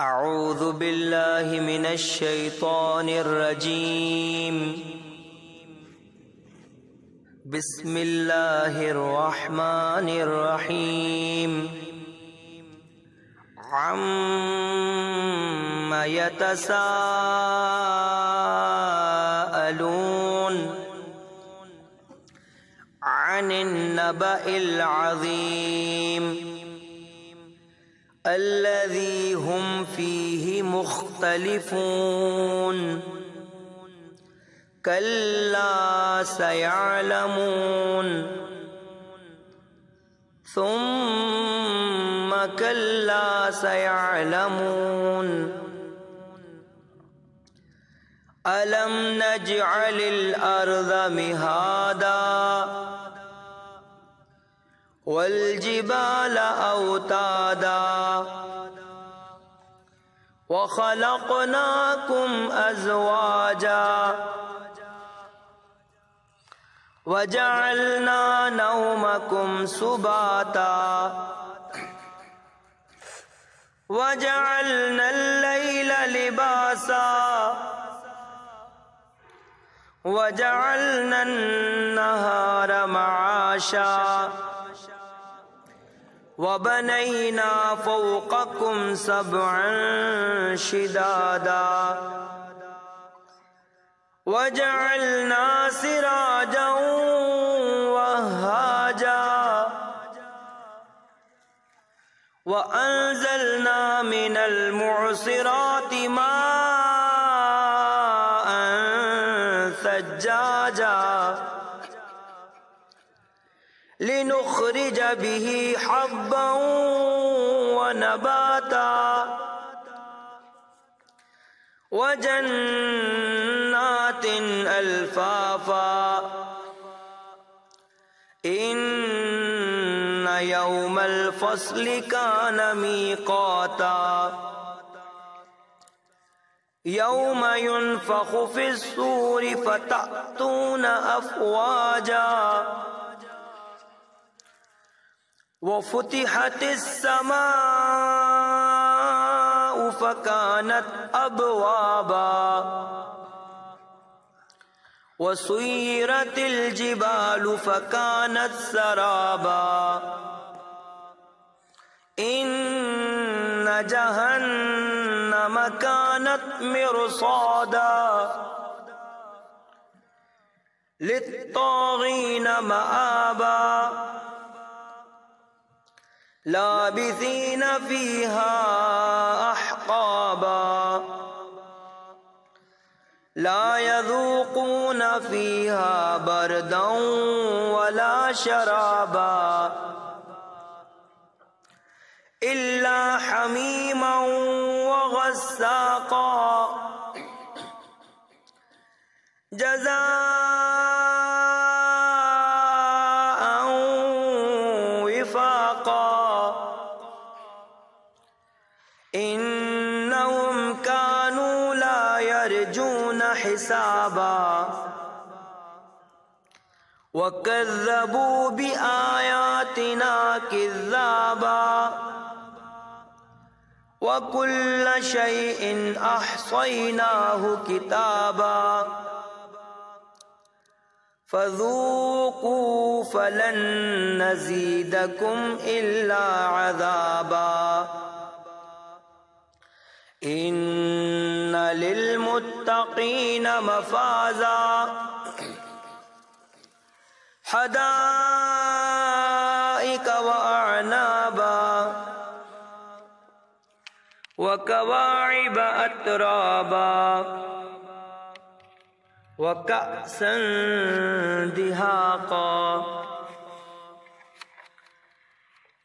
اعوذ باللہ من الشیطان الرجیم بسم اللہ الرحمن الرحیم عَمَّ يَتَسَاءَلُونَ عن النبأ العظيم الذي هم فيه مختلفون كلا سيعلمون ثم كلا سيعلمون ألم نجعل الأرض مهادا والجبال أوتادا وخلقناكم أزواجا وجعلنا نومكم سباتا وجعلنا الليل لباسا وجعلنا النهار معاشا وبنينا فوقكم سبعا شدادا وجعلنا سراجا وهاجا وأنزلنا من المعصرات ماء ثجاجا لنخرج به حبا ونباتا وجنات ألفافا إن يوم الفصل كان ميقاتا يوم ينفخ في الصور فتأتون أفواجا وفتحت السماء فكانت أبوابا وسيرت الجبال فكانت سرابا إن جهنم كانت مرصادا للطاغين مآبا لابثين فيها أحقابا لا يذوقون فيها بردا ولا شرابا إلا حميما وغساقا جزاء وفاقا إنهم كانوا لا يرجون حسابا وكذبوا بآياتنا كذابا وكل شيء أحصيناه كتابا فذوقوا فلن نزيدكم إلا عذابا إن للمتقين مفازا حدائق وأعنابا وكواعب أترابا وكأسا دهاقا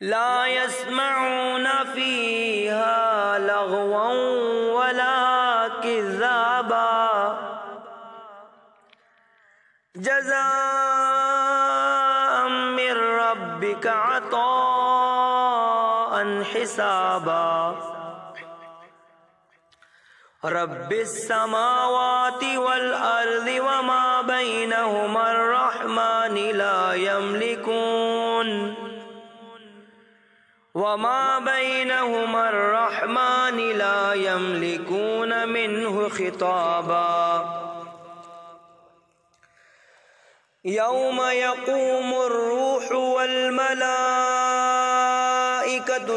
لا يسمعون فيها لغوا ولا كذابا جزاء من ربك عطاء حسابا رب السماوات والأرض وما بينهما الرحمن لا يملكون وما بينهما الرحمن لا يملكون منه خطابا يوم يقوم الروح والملائكة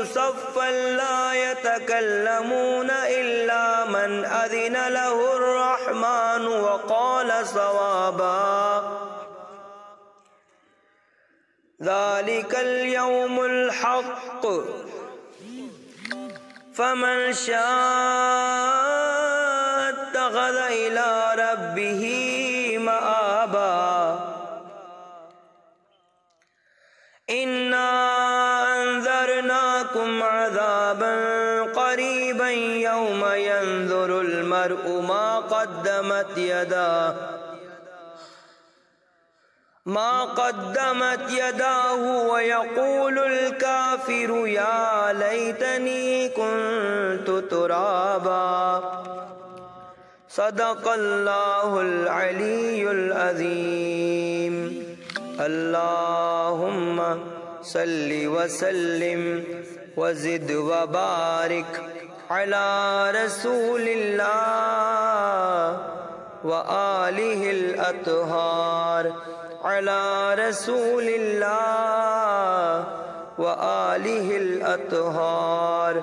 صفا لا يتكلمون إلا من أذن له الرحمن وقال صوابا ذلك اليوم الحق فمن شاء اتخذ إلى ربه مآبا إنا أنذرناكم عذابا قريبا يوم ينظر المرء ما قدمت يداه ويقول الكافر يا ليتني كنت ترابا صدق الله العلي العظيم. اللهم صل وسلم وزد وبارك على رسول الله وآله الأطهار على رسول الله وآله الأطهار.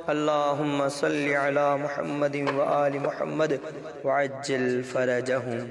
اللهم صل على محمد وآل محمد وعجل فرجهم.